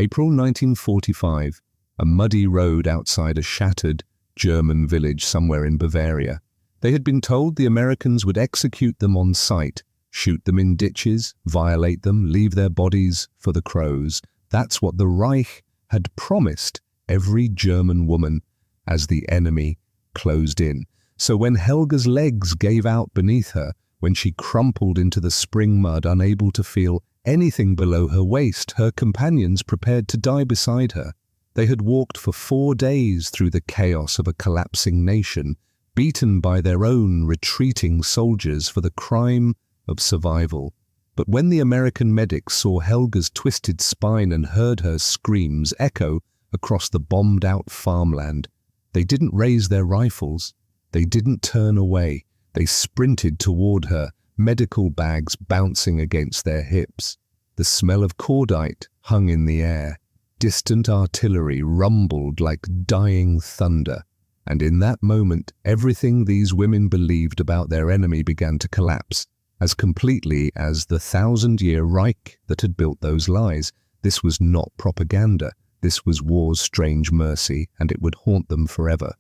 April 1945, a muddy road outside a shattered German village somewhere in Bavaria. They had been told the Americans would execute them on sight, shoot them in ditches, violate them, leave their bodies for the crows. That's what the Reich had promised every German woman as the enemy closed in. So when Helga's legs gave out beneath her, when she crumpled into the spring mud, unable to feel anything below her waist, her companions prepared to die beside her. They had walked for 4 days through the chaos of a collapsing nation, beaten by their own retreating soldiers for the crime of survival. But when the American medics saw Helga's twisted spine and heard her screams echo across the bombed-out farmland, they didn't raise their rifles. They didn't turn away. They sprinted toward her, medical bags bouncing against their hips. The smell of cordite hung in the air. Distant artillery rumbled like dying thunder. And in that moment, everything these women believed about their enemy began to collapse, as completely as the 1,000-year Reich that had built those lies. This was not propaganda. This was war's strange mercy, and it would haunt them forever.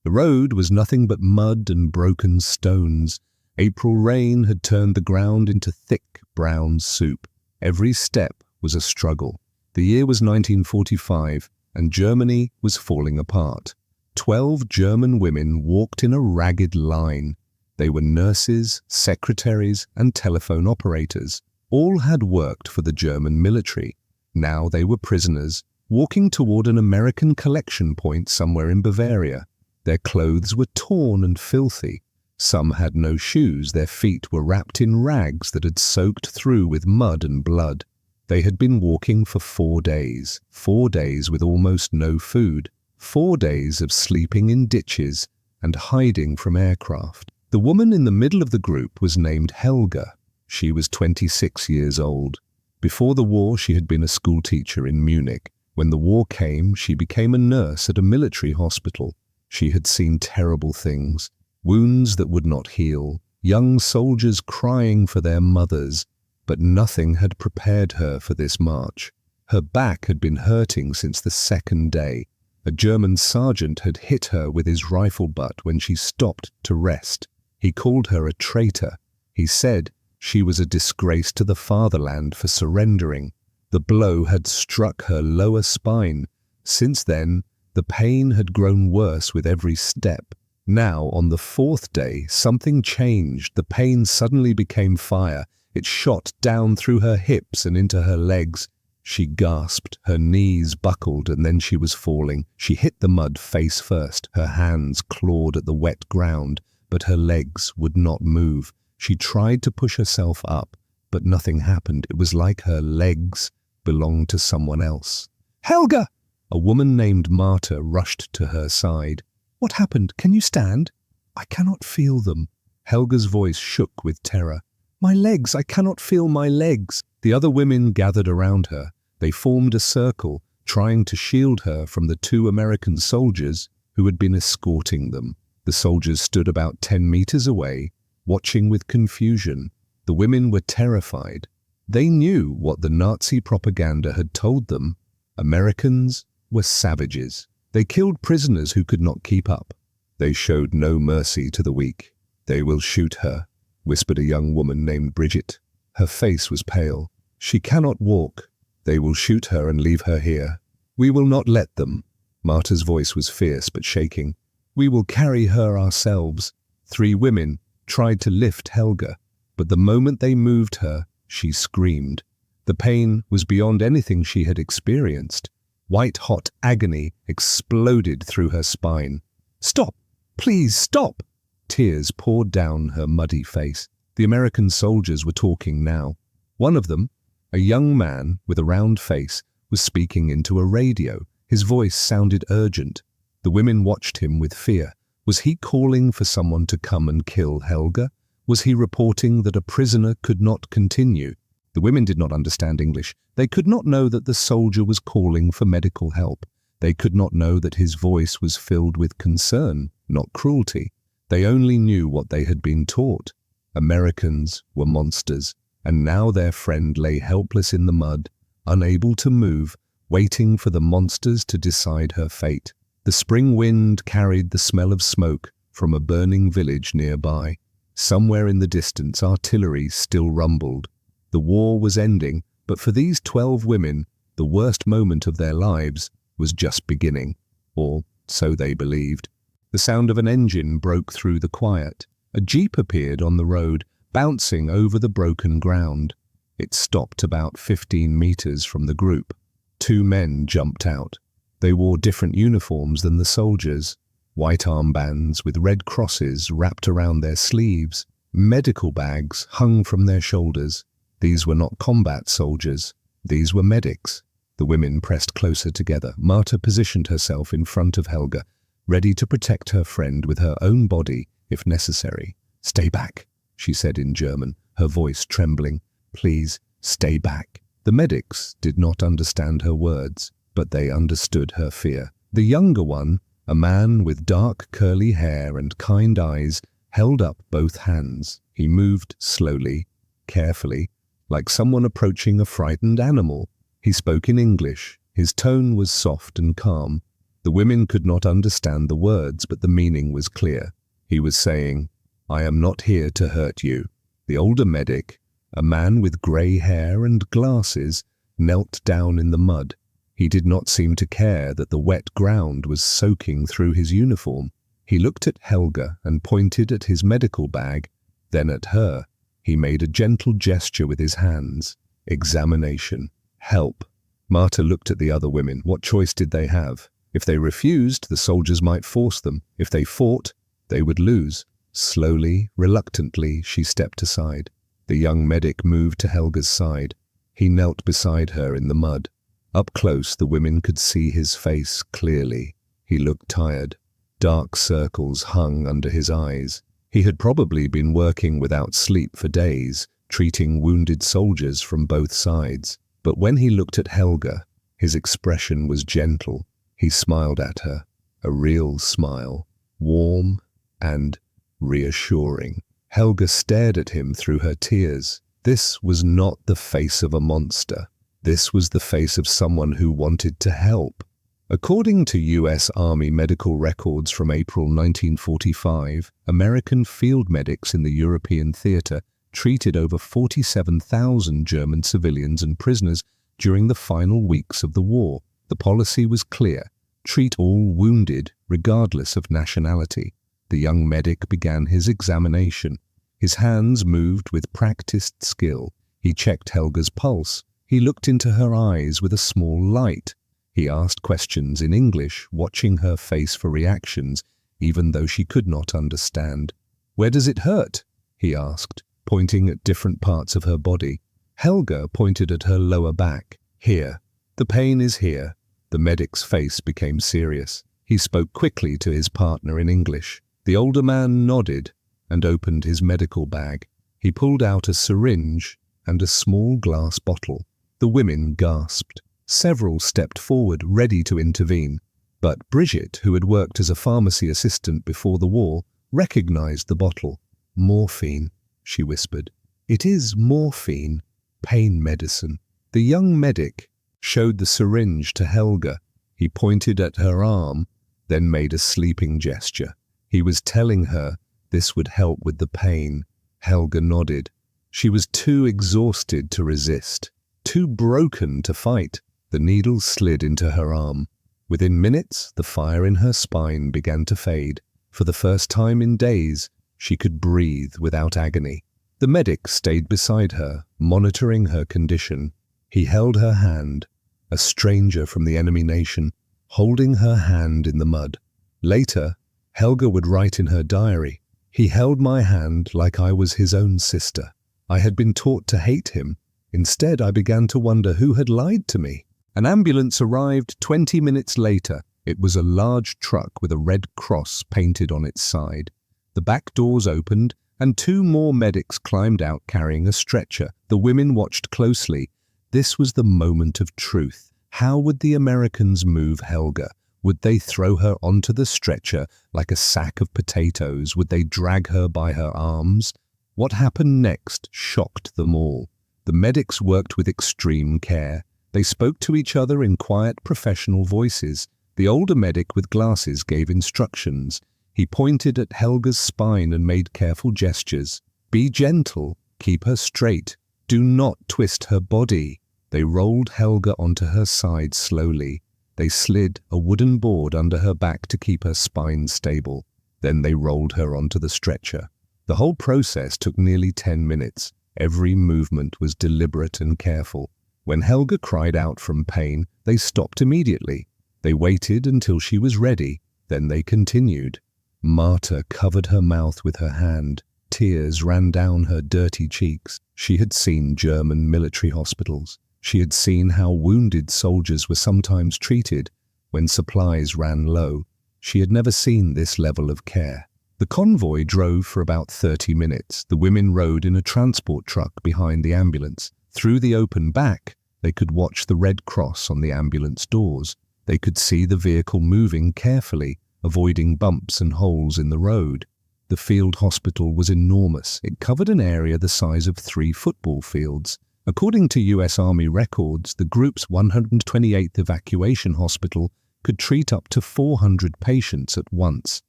The road was nothing but mud and broken stones. April rain had turned the ground into thick brown soup. Every step was a struggle. The year was 1945, and Germany was falling apart. 12 German women walked in a ragged line. They were nurses, secretaries, and telephone operators. All had worked for the German military. Now they were prisoners, walking toward an American collection point somewhere in Bavaria. Their clothes were torn and filthy. Some had no shoes. Their feet were wrapped in rags that had soaked through with mud and blood. They had been walking for 4 days. 4 days with almost no food. 4 days of sleeping in ditches and hiding from aircraft. The woman in the middle of the group was named Helga. She was 26 years old. Before the war, she had been a schoolteacher in Munich. When the war came, she became a nurse at a military hospital. She had seen terrible things, wounds that would not heal, young soldiers crying for their mothers, but nothing had prepared her for this march. Her back had been hurting since the 2nd day. A German sergeant had hit her with his rifle butt when she stopped to rest. He called her a traitor. He said she was a disgrace to the fatherland for surrendering. The blow had struck her lower spine. Since then, the pain had grown worse with every step. Now, on the 4th day, something changed. The pain suddenly became fire. It shot down through her hips and into her legs. She gasped, her knees buckled, and then she was falling. She hit the mud face first. Her hands clawed at the wet ground, but her legs would not move. She tried to push herself up, but nothing happened. It was like her legs belonged to someone else. "Helga!" A woman named Marta rushed to her side. "What happened? Can you stand?" "I cannot feel them." Helga's voice shook with terror. "My legs! I cannot feel my legs!" The other women gathered around her. They formed a circle, trying to shield her from the 2 American soldiers who had been escorting them. The soldiers stood about 10 meters away, watching with confusion. The women were terrified. They knew what the Nazi propaganda had told them. Americans were savages. They killed prisoners who could not keep up. They showed no mercy to the weak. "They will shoot her," whispered a young woman named Bridget. Her face was pale. "She cannot walk. They will shoot her and leave her here." "We will not let them." Marta's voice was fierce but shaking. "We will carry her ourselves." 3 women tried to lift Helga, but the moment they moved her, she screamed. The pain was beyond anything she had experienced. White-hot agony exploded through her spine. "Stop! Please stop!" Tears poured down her muddy face. The American soldiers were talking now. One of them, a young man with a round face, was speaking into a radio. His voice sounded urgent. The women watched him with fear. Was he calling for someone to come and kill Helga? Was he reporting that a prisoner could not continue? The women did not understand English. They could not know that the soldier was calling for medical help. They could not know that his voice was filled with concern, not cruelty. They only knew what they had been taught. Americans were monsters, and now their friend lay helpless in the mud, unable to move, waiting for the monsters to decide her fate. The spring wind carried the smell of smoke from a burning village nearby. Somewhere in the distance, artillery still rumbled. The war was ending, but for these 12 women, the worst moment of their lives was just beginning, or so they believed. The sound of an engine broke through the quiet. A jeep appeared on the road, bouncing over the broken ground. It stopped about 15 meters from the group. 2 men jumped out. They wore different uniforms than the soldiers. White armbands with red crosses wrapped around their sleeves. Medical bags hung from their shoulders. These were not combat soldiers. These were medics. The women pressed closer together. Marta positioned herself in front of Helga, ready to protect her friend with her own body if necessary. "Stay back," she said in German, her voice trembling. "Please, stay back." The medics did not understand her words, but they understood her fear. The younger one, a man with dark curly hair and kind eyes, held up both hands. He moved slowly, carefully, like someone approaching a frightened animal. He spoke in English. His tone was soft and calm. The women could not understand the words, but the meaning was clear. He was saying, "I am not here to hurt you." The older medic, a man with grey hair and glasses, knelt down in the mud. He did not seem to care that the wet ground was soaking through his uniform. He looked at Helga and pointed at his medical bag, then at her. He made a gentle gesture with his hands. Examination. Help. Marta looked at the other women. What choice did they have? If they refused, the soldiers might force them. If they fought, they would lose. Slowly, reluctantly, she stepped aside. The young medic moved to Helga's side. He knelt beside her in the mud. Up close, the women could see his face clearly. He looked tired. Dark circles hung under his eyes. He had probably been working without sleep for days, treating wounded soldiers from both sides. But when he looked at Helga, his expression was gentle. He smiled at her, a real smile, warm and reassuring. Helga stared at him through her tears. This was not the face of a monster. This was the face of someone who wanted to help. According to U.S. Army medical records from April 1945, American field medics in the European theater treated over 47,000 German civilians and prisoners during the final weeks of the war. The policy was clear: treat all wounded, regardless of nationality. The young medic began his examination. His hands moved with practiced skill. He checked Helga's pulse. He looked into her eyes with a small light. He asked questions in English, watching her face for reactions, even though she could not understand. "Where does it hurt?" he asked, pointing at different parts of her body. Helga pointed at her lower back. "Here. The pain is here." The medic's face became serious. He spoke quickly to his partner in English. The older man nodded and opened his medical bag. He pulled out a syringe and a small glass bottle. The women gasped. Several stepped forward, ready to intervene. But Brigitte, who had worked as a pharmacy assistant before the war, recognized the bottle. "Morphine," she whispered. "It is morphine, pain medicine." The young medic showed the syringe to Helga. He pointed at her arm, then made a sleeping gesture. He was telling her this would help with the pain. Helga nodded. She was too exhausted to resist, too broken to fight. The needle slid into her arm. Within minutes, the fire in her spine began to fade. For the first time in days, she could breathe without agony. The medic stayed beside her, monitoring her condition. He held her hand, a stranger from the enemy nation, holding her hand in the mud. Later, Helga would write in her diary, "He held my hand like I was his own sister. I had been taught to hate him. Instead, I began to wonder who had lied to me." An ambulance arrived 20 minutes later. It was a large truck with a red cross painted on its side. The back doors opened, and 2 more medics climbed out carrying a stretcher. The women watched closely. This was the moment of truth. How would the Americans move Helga? Would they throw her onto the stretcher like a sack of potatoes? Would they drag her by her arms? What happened next shocked them all. The medics worked with extreme care. They spoke to each other in quiet, professional voices. The older medic with glasses gave instructions. He pointed at Helga's spine and made careful gestures. "Be gentle. Keep her straight. Do not twist her body." They rolled Helga onto her side slowly. They slid a wooden board under her back to keep her spine stable. Then they rolled her onto the stretcher. The whole process took nearly 10 minutes. Every movement was deliberate and careful. When Helga cried out from pain, they stopped immediately. They waited until she was ready. Then they continued. Marta covered her mouth with her hand. Tears ran down her dirty cheeks. She had seen German military hospitals. She had seen how wounded soldiers were sometimes treated when supplies ran low. She had never seen this level of care. The convoy drove for about 30 minutes. The women rode in a transport truck behind the ambulance. Through the open back, they could watch the Red Cross on the ambulance doors. They could see the vehicle moving carefully, avoiding bumps and holes in the road. The field hospital was enormous. It covered an area the size of 3 football fields. According to US Army records, the group's 128th Evacuation Hospital could treat up to 400 patients at once.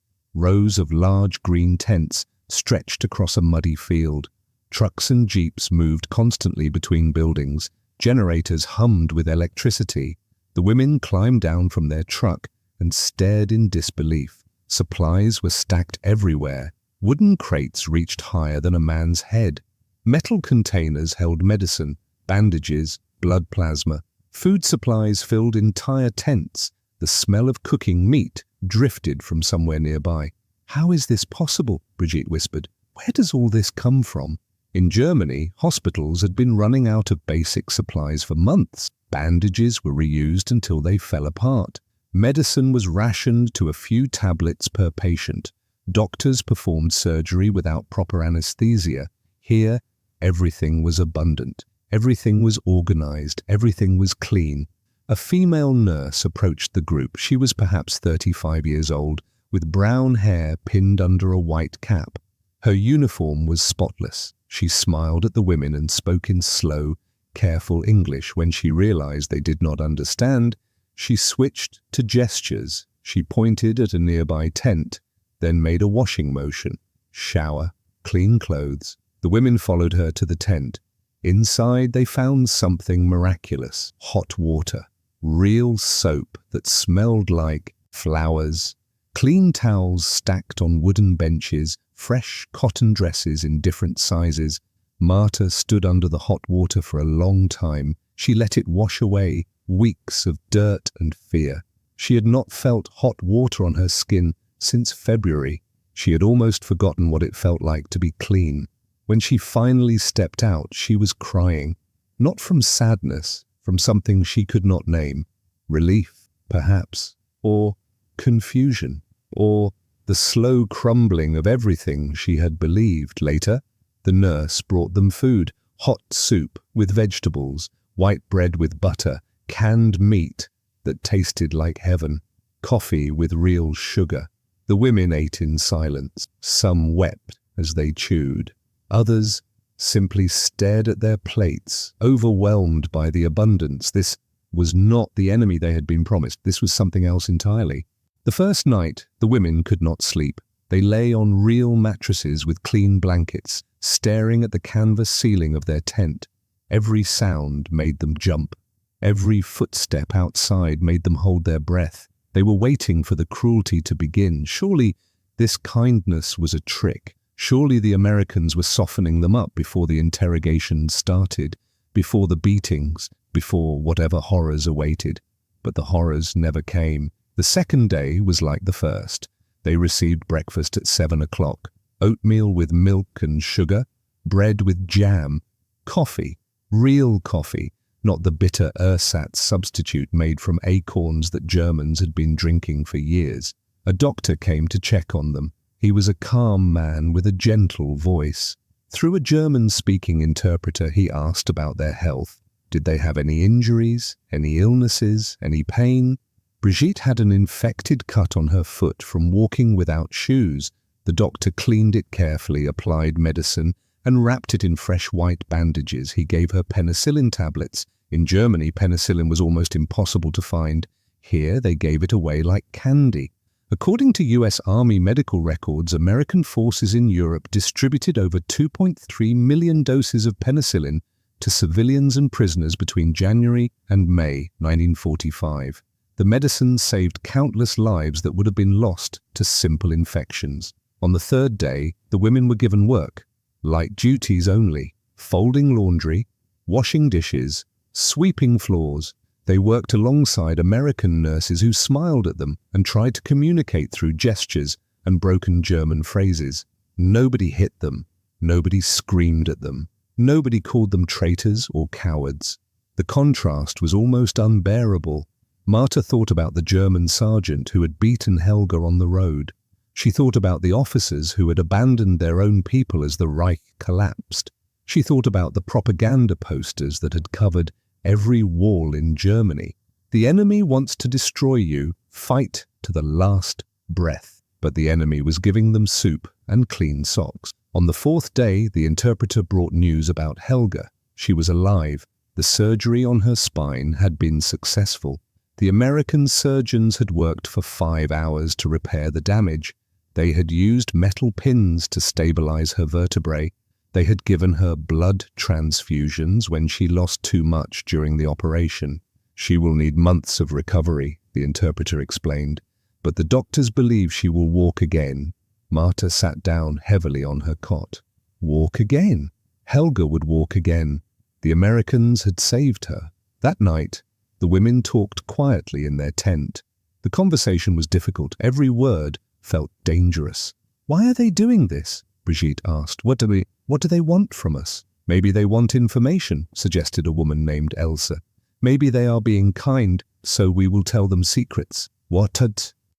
Rows of large green tents stretched across a muddy field. Trucks and jeeps moved constantly between buildings. Generators hummed with electricity. The women climbed down from their truck and stared in disbelief. Supplies were stacked everywhere. Wooden crates reached higher than a man's head. Metal containers held medicine, bandages, blood plasma. Food supplies filled entire tents. The smell of cooking meat drifted from somewhere nearby. "How is this possible?" Brigitte whispered. "Where does all this come from?" In Germany, hospitals had been running out of basic supplies for months. Bandages were reused until they fell apart. Medicine was rationed to a few tablets per patient. Doctors performed surgery without proper anesthesia. Here, everything was abundant. Everything was organized. Everything was clean. A female nurse approached the group. She was perhaps 35 years old, with brown hair pinned under a white cap. Her uniform was spotless. She smiled at the women and spoke in slow, careful English. When she realized they did not understand, she switched to gestures. She pointed at a nearby tent, then made a washing motion. Shower, clean clothes. The women followed her to the tent. Inside, they found something miraculous. Hot water. Real soap that smelled like flowers. Clean towels stacked on wooden benches. Fresh cotton dresses in different sizes. Marta stood under the hot water for a long time. She let it wash away weeks of dirt and fear. She had not felt hot water on her skin since February. She had almost forgotten what it felt like to be clean. When she finally stepped out, she was crying. Not from sadness, from something she could not name. Relief, perhaps, or confusion, or the slow crumbling of everything she had believed. Later, the nurse brought them food, hot soup with vegetables, white bread with butter, canned meat that tasted like heaven, coffee with real sugar. The women ate in silence. Some wept as they chewed. Others simply stared at their plates, overwhelmed by the abundance. This was not the enemy they had been promised. This was something else entirely. The first night, the women could not sleep. They lay on real mattresses with clean blankets, staring at the canvas ceiling of their tent. Every sound made them jump. Every footstep outside made them hold their breath. They were waiting for the cruelty to begin. Surely this kindness was a trick. Surely the Americans were softening them up before the interrogation started, before the beatings, before whatever horrors awaited. But the horrors never came. The second day was like the first. They received breakfast at 7 o'clock. Oatmeal with milk and sugar, bread with jam, coffee, real coffee, not the bitter ersatz substitute made from acorns that Germans had been drinking for years. A doctor came to check on them. He was a calm man with a gentle voice. Through a German-speaking interpreter, he asked about their health. Did they have any injuries, any illnesses, any pain? Brigitte had an infected cut on her foot from walking without shoes. The doctor cleaned it carefully, applied medicine, and wrapped it in fresh white bandages. He gave her penicillin tablets. In Germany, penicillin was almost impossible to find. Here, they gave it away like candy. According to US Army medical records, American forces in Europe distributed over 2.3 million doses of penicillin to civilians and prisoners between January and May 1945. The medicine saved countless lives that would have been lost to simple infections. On the third day, the women were given work, light duties only, folding laundry, washing dishes, sweeping floors. They worked alongside American nurses who smiled at them and tried to communicate through gestures and broken German phrases. Nobody hit them. Nobody screamed at them. Nobody called them traitors or cowards. The contrast was almost unbearable. Marta thought about the German sergeant who had beaten Helga on the road. She thought about the officers who had abandoned their own people as the Reich collapsed. She thought about the propaganda posters that had covered every wall in Germany. The enemy wants to destroy you. Fight to the last breath. But the enemy was giving them soup and clean socks. On the fourth day, the interpreter brought news about Helga. She was alive. The surgery on her spine had been successful. The American surgeons had worked for 5 hours to repair the damage. They had used metal pins to stabilize her vertebrae. They had given her blood transfusions when she lost too much during the operation. She will need months of recovery, the interpreter explained, but the doctors believe she will walk again. Marta sat down heavily on her cot. Walk again? Helga would walk again. The Americans had saved her. That night, the women talked quietly in their tent. The conversation was difficult. Every word felt dangerous. Why are they doing this? Brigitte asked. What do they want from us? Maybe they want information, suggested a woman named Elsa. Maybe they are being kind, so we will tell them secrets. What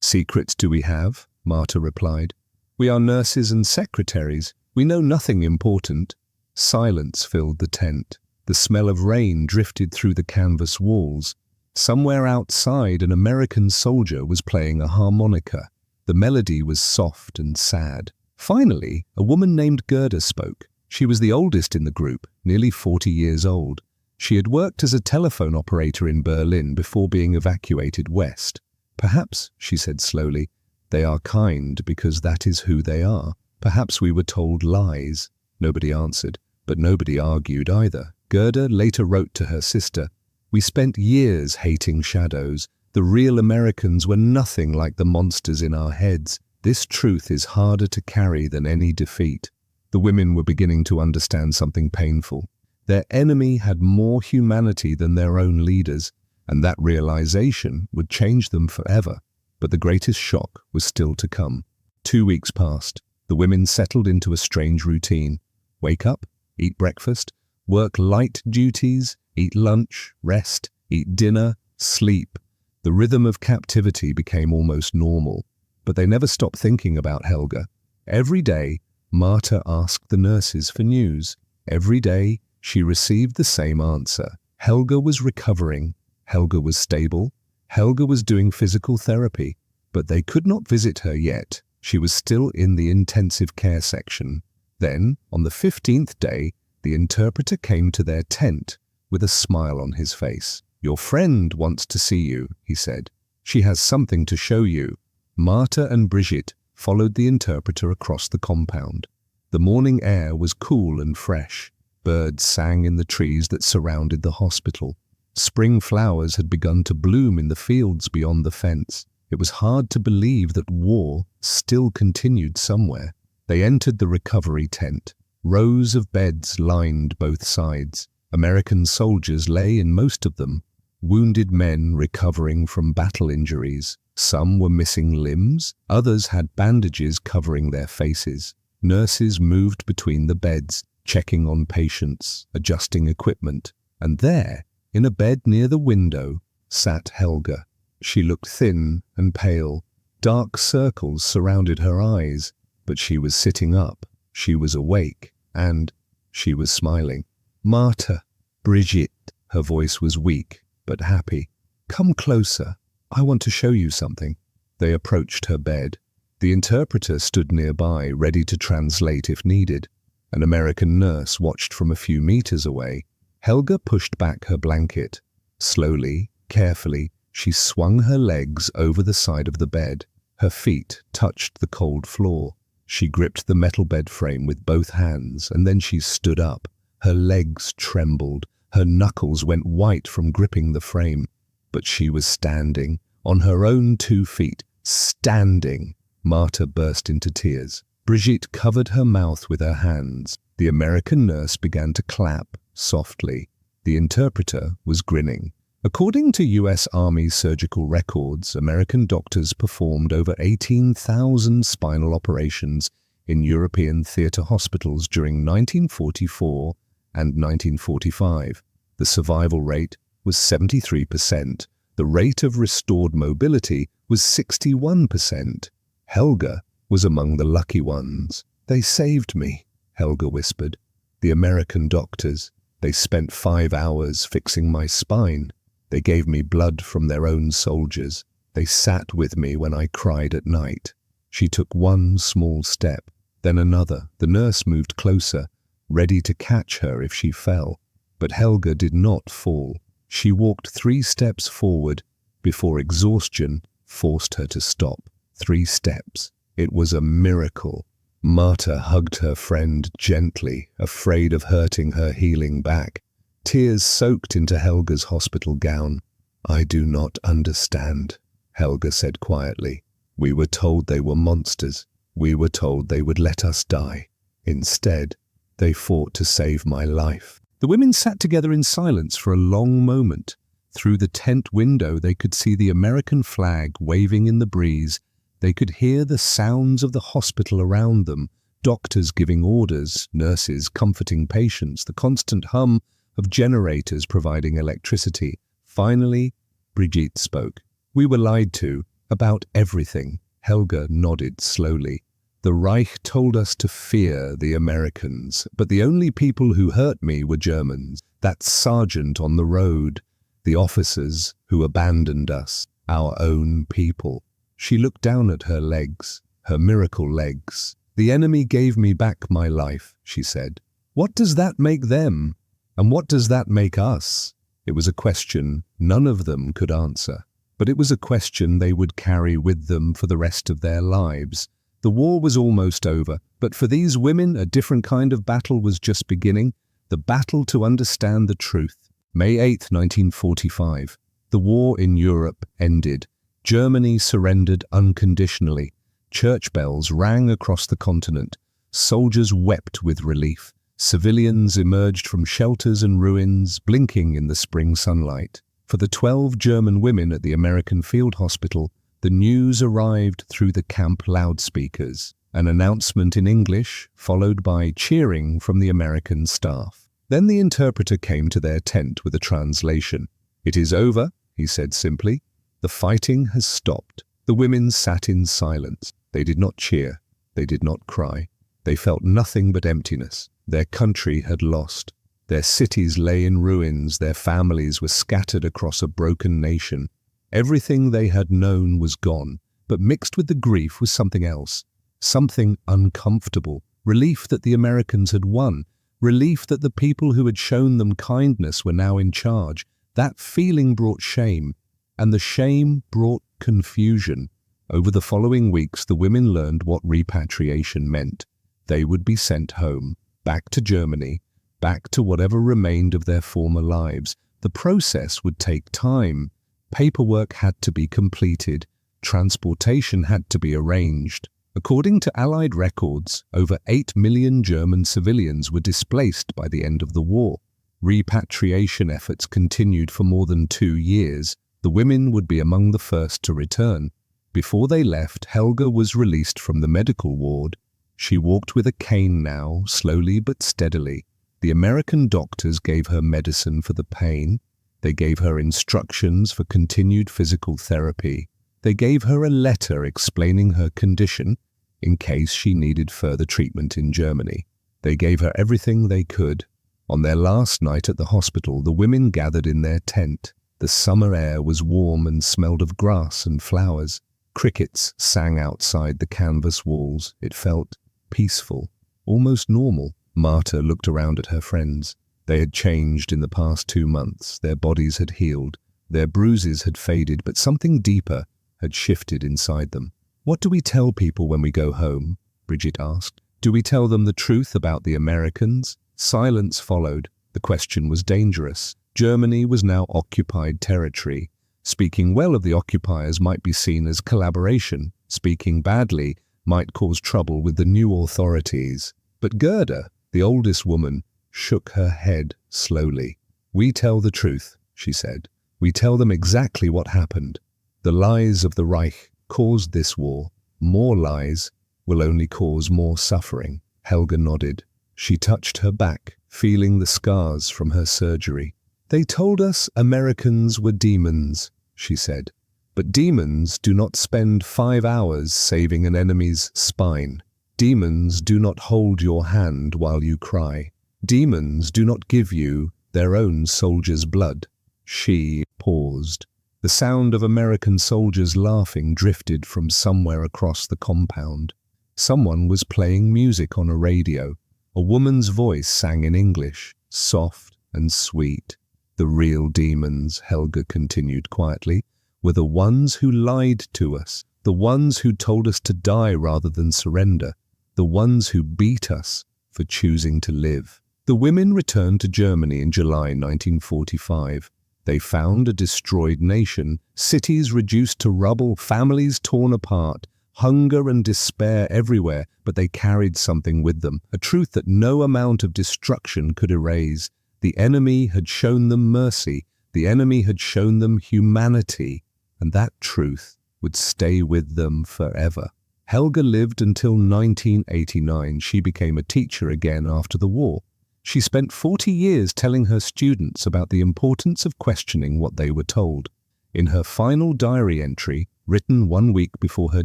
secrets do we have? Marta replied. We are nurses and secretaries. We know nothing important. Silence filled the tent. The smell of rain drifted through the canvas walls. Somewhere outside, an American soldier was playing a harmonica. The melody was soft and sad. Finally, a woman named Gerda spoke. She was the oldest in the group, nearly 40 years old. She had worked as a telephone operator in Berlin before being evacuated west. Perhaps, she said slowly, they are kind because that is who they are. Perhaps we were told lies. Nobody answered, but nobody argued either. Gerda later wrote to her sister, We spent years hating shadows. The real Americans were nothing like the monsters in our heads. This truth is harder to carry than any defeat. The women were beginning to understand something painful. Their enemy had more humanity than their own leaders, and that realization would change them forever. But the greatest shock was still to come. 2 weeks passed. The women settled into a strange routine. Wake up, eat breakfast, work light duties, eat lunch, rest, eat dinner, sleep. The rhythm of captivity became almost normal. But they never stopped thinking about Helga. Every day, Marta asked the nurses for news. Every day, she received the same answer. Helga was recovering. Helga was stable. Helga was doing physical therapy. But they could not visit her yet. She was still in the intensive care section. Then, on the 15th day, the interpreter came to their tent with a smile on his face. Your friend wants to see you, he said. She has something to show you. Marta and Brigitte followed the interpreter across the compound. The morning air was cool and fresh. Birds sang in the trees that surrounded the hospital. Spring flowers had begun to bloom in the fields beyond the fence. It was hard to believe that war still continued somewhere. They entered the recovery tent. Rows of beds lined both sides. American soldiers lay in most of them. Wounded men recovering from battle injuries. Some were missing limbs, others had bandages covering their faces. Nurses moved between the beds, checking on patients, adjusting equipment. And there, in a bed near the window, sat Helga. She looked thin and pale. Dark circles surrounded her eyes, but she was sitting up. She was awake, and she was smiling. Marta, Brigitte, her voice was weak but happy. Come closer. I want to show you something. They approached her bed. The interpreter stood nearby, ready to translate if needed. An American nurse watched from a few meters away. Helga pushed back her blanket. Slowly, carefully, she swung her legs over the side of the bed. Her feet touched the cold floor. She gripped the metal bed frame with both hands, and then she stood up. Her legs trembled. Her knuckles went white from gripping the frame. But she was standing, on her own 2 feet, standing. Marta burst into tears. Brigitte covered her mouth with her hands. The American nurse began to clap, softly. The interpreter was grinning. According to U.S. Army surgical records, American doctors performed over 18,000 spinal operations in European theater hospitals during 1944 and 1945. The survival rate was 73%. The rate of restored mobility was 61%. Helga was among the lucky ones. "They saved me," Helga whispered. "The American doctors. They spent 5 hours fixing my spine. They gave me blood from their own soldiers. They sat with me when I cried at night." She took one small step, then another. The nurse moved closer, ready to catch her if she fell. But Helga did not fall. She walked 3 steps forward before exhaustion forced her to stop. 3 steps. It was a miracle. Marta hugged her friend gently, afraid of hurting her healing back. Tears soaked into Helga's hospital gown. "I do not understand," Helga said quietly. "We were told they were monsters. We were told they would let us die. Instead, they fought to save my life." The women sat together in silence for a long moment. Through the tent window they could see the American flag waving in the breeze. They could hear the sounds of the hospital around them, doctors giving orders, nurses comforting patients, the constant hum of generators providing electricity. Finally, Brigitte spoke. "We were lied to about everything." Helga nodded slowly. "The Reich told us to fear the Americans, but the only people who hurt me were Germans. That sergeant on the road, the officers who abandoned us, our own people." She looked down at her legs, her miracle legs. "The enemy gave me back my life," she said. "What does that make them? And what does that make us?" It was a question none of them could answer, but it was a question they would carry with them for the rest of their lives. The war was almost over, but for these women a different kind of battle was just beginning, the battle to understand the truth. May 8, 1945. The war in Europe ended. Germany surrendered unconditionally. Church bells rang across the continent. Soldiers wept with relief. Civilians emerged from shelters and ruins, blinking in the spring sunlight. For the 12 German women at the American field hospital, the news arrived through the camp loudspeakers. An announcement in English, followed by cheering from the American staff. Then the interpreter came to their tent with a translation. "It is over," he said simply. "The fighting has stopped." The women sat in silence. They did not cheer. They did not cry. They felt nothing but emptiness. Their country had lost. Their cities lay in ruins. Their families were scattered across a broken nation. Everything they had known was gone, but mixed with the grief was something else. Something uncomfortable. Relief that the Americans had won. Relief that the people who had shown them kindness were now in charge. That feeling brought shame, and the shame brought confusion. Over the following weeks, the women learned what repatriation meant. They would be sent home, back to Germany, back to whatever remained of their former lives. The process would take time. Paperwork had to be completed. Transportation had to be arranged. According to Allied records, over 8 million German civilians were displaced by the end of the war. Repatriation efforts continued for more than 2 years. The women would be among the first to return. Before they left, Helga was released from the medical ward. She walked with a cane now, slowly but steadily. The American doctors gave her medicine for the pain. They gave her instructions for continued physical therapy. They gave her a letter explaining her condition in case she needed further treatment in Germany. They gave her everything they could. On their last night at the hospital, the women gathered in their tent. The summer air was warm and smelled of grass and flowers. Crickets sang outside the canvas walls. It felt peaceful, almost normal. Marta looked around at her friends. They had changed in the past 2 months. Their bodies had healed. Their bruises had faded, but something deeper had shifted inside them. "What do we tell people when we go home?" Bridget asked. "Do we tell them the truth about the Americans?" Silence followed. The question was dangerous. Germany was now occupied territory. Speaking well of the occupiers might be seen as collaboration. Speaking badly might cause trouble with the new authorities. But Gerda, the oldest woman, shook her head slowly. "We tell the truth," she said. "We tell them exactly what happened. The lies of the Reich caused this war. More lies will only cause more suffering." Helga nodded. She touched her back, feeling the scars from her surgery. "They told us Americans were demons," she said. "But demons do not spend 5 hours saving an enemy's spine. Demons do not hold your hand while you cry. Demons do not give you their own soldiers' blood." She paused. The sound of American soldiers laughing drifted from somewhere across the compound. Someone was playing music on a radio. A woman's voice sang in English, soft and sweet. "The real demons," Helga continued quietly, "were the ones who lied to us, the ones who told us to die rather than surrender, the ones who beat us for choosing to live." The women returned to Germany in July 1945. They found a destroyed nation, cities reduced to rubble, families torn apart, hunger and despair everywhere, but they carried something with them, a truth that no amount of destruction could erase. The enemy had shown them mercy, the enemy had shown them humanity, and that truth would stay with them forever. Helga lived until 1989. She became a teacher again after the war. She spent 40 years telling her students about the importance of questioning what they were told. In her final diary entry, written 1 week before her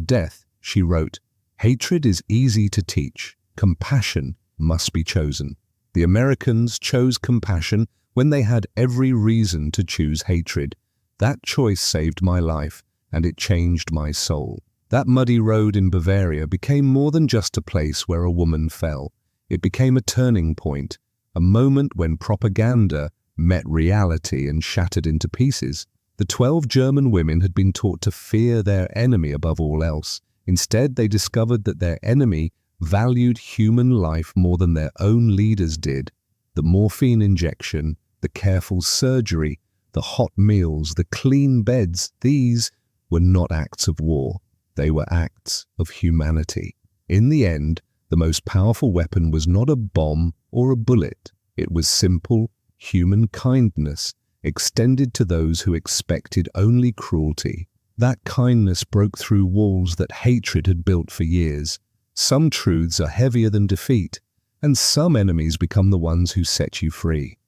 death, she wrote, "Hatred is easy to teach. Compassion must be chosen. The Americans chose compassion when they had every reason to choose hatred. That choice saved my life, and it changed my soul." That muddy road in Bavaria became more than just a place where a woman fell. It became a turning point, a moment when propaganda met reality and shattered into pieces. The 12 German women had been taught to fear their enemy above all else. Instead, they discovered that their enemy valued human life more than their own leaders did. The morphine injection, the careful surgery, the hot meals, the clean beds, these were not acts of war. They were acts of humanity. In the end, the most powerful weapon was not a bomb or a bullet. It was simple human kindness extended to those who expected only cruelty. That kindness broke through walls that hatred had built for years. Some truths are heavier than defeat, and some enemies become the ones who set you free.